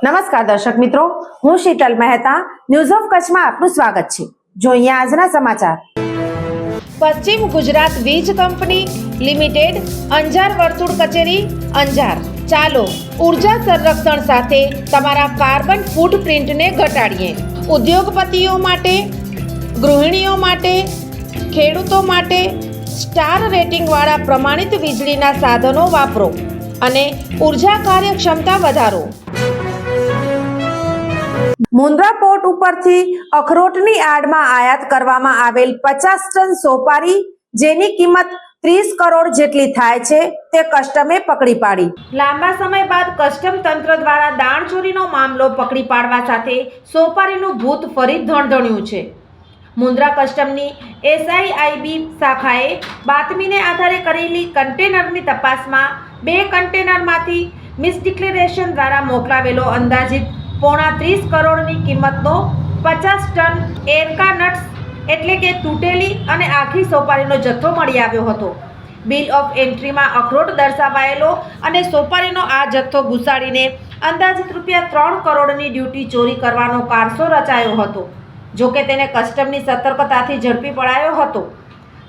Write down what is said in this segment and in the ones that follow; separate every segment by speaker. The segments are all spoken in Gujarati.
Speaker 1: નમસ્કાર દર્શક મિત્રો, હું શીતલ મહેતા ન્યૂઝ ઓફ કચ્છમાં આપનું સ્વાગત છે। જોઈએ આજના સમાચાર। પશ્ચિમ ગુજરાત વીજ કંપની લિમિટેડ અંજાર વર્તુળ કચેરી અંજાર। ચાલો ઉર્જા સંરક્ષણ સાથે તમારા કાર્બન ફૂટપ્રિન્ટને ઘટાડીએ। ઉદ્યોગપતિઓ માટે, ગૃહિણીઓ માટે, ખેડૂતો માટે સ્ટાર રેટિંગ વાળા પ્રમાણિત વીજળીના સાધનો વાપરો અને ઉર્જા કાર્યક્ષમતા વધારો। મુન્દ્રા પોર્ટ ઉપરથી અખરોટની આડમાં આયાત કરવામાં આવેલ 50 ટન સોપારી, જેની કિંમત 30 કરોડ જેટલી થાય છે, તે કસ્ટમે પકડી પાડી। લાંબા સમય બાદ કસ્ટમ તંત્ર દ્વારા દાણચોરીનો મામલો પકડી પાડવા સાથે સોપારીનું ભૂત ફરી ધણધણ્યું છે। મુન્દ્રા કસ્ટમની SIIB શાખાએ બાતમીને આધારે કરેલી કન્ટેનરની તપાસમાં 2 કન્ટેનરમાંથી મિસડિક્લેરેશન દ્વારા મોકલાવેલો અંદાજિત પોણા 30 કરોડની કિંમતનો 50 ટન એરકા નટ્સ એટલે કે તૂટેલી અને આખી સોપારીનો જથ્થો મળી આવ્યો હતો। બિલ ઓફ એન્ટ્રીમાં અખરોટ દર્શાવાયેલો અને સોપારીનો આ જથ્થો ઘુસાડીને અંદાજિત રૂપિયા 3 કરોડની ડ્યુટી ચોરી કરવાનો કારસો રચાયો હતો। જોકે તેને કસ્ટમની સતર્કતાથી ઝડપી પડાયો હતો।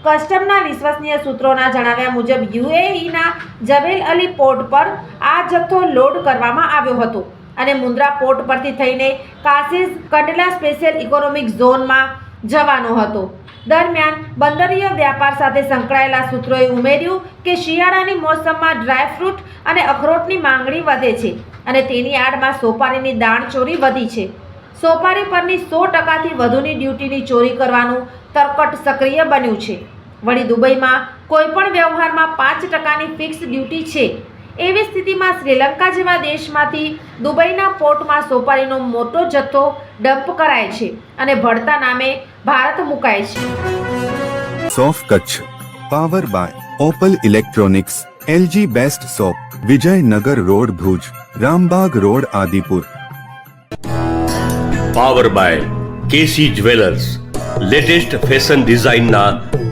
Speaker 1: કસ્ટમના વિશ્વસનીય સૂત્રોના જણાવ્યા મુજબ UAEના જબેલ અલી પોર્ટ પર આ જથ્થો લોડ કરવામાં આવ્યો હતો અને મુન્દ્રા પોર્ટ પરથી થઈને કાસીઝ કંડલા સ્પેશિયલ ઇકોનોમિક ઝોનમાં જવાનો હતો। દરમિયાન બંદરીય વ્યાપાર સાથે સંકળાયેલા સૂત્રોએ ઉમેર્યું કે શિયાળાની મોસમમાં ડ્રાયફ્રૂટ અને અખરોટની માંગણી વધે છે અને તેની આડમાં સોપારીની દાણચોરી વધી છે। સોપારી પરની 100%થી વધુની ડ્યુટીની ચોરી કરવાનું તરકટ સક્રિય બન્યું છે। વળી દુબઈમાં કોઈપણ વ્યવહારમાં 5%ની ફિક્સ ડ્યુટી છે। એવી સ્થિતિમાં શ્રીલંકા જેવા દેશમાંથી દુબઈના પોર્ટમાં સોપારીનો મોટો જથ્થો ડમ્પ કરાય છે અને ભળતા નામે ભારત મુકાય છે।
Speaker 2: સોફ Kutch power by Opal electronics, LG best shop, Vijaynagar road Bhuj, Rambaug road Adipur.
Speaker 3: Power by KC jewellers, latest fashion ડિઝાઇનના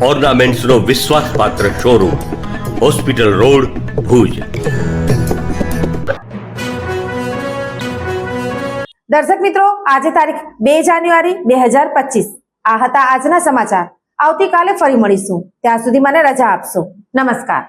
Speaker 3: ઓર્નામેન્ટ્સનો વિશ્વાસપાત્ર શોરૂમ, હોસ્પિટલ રોડ ભુજ।
Speaker 1: દર્શક મિત્રો, આજે તારીખ 2 જાન્યુઆરી 2025 આ હતા આજના સમાચાર। આવતીકાલે ફરી મળીશું, ત્યાં સુધી મને રજા આપશો। નમસ્કાર।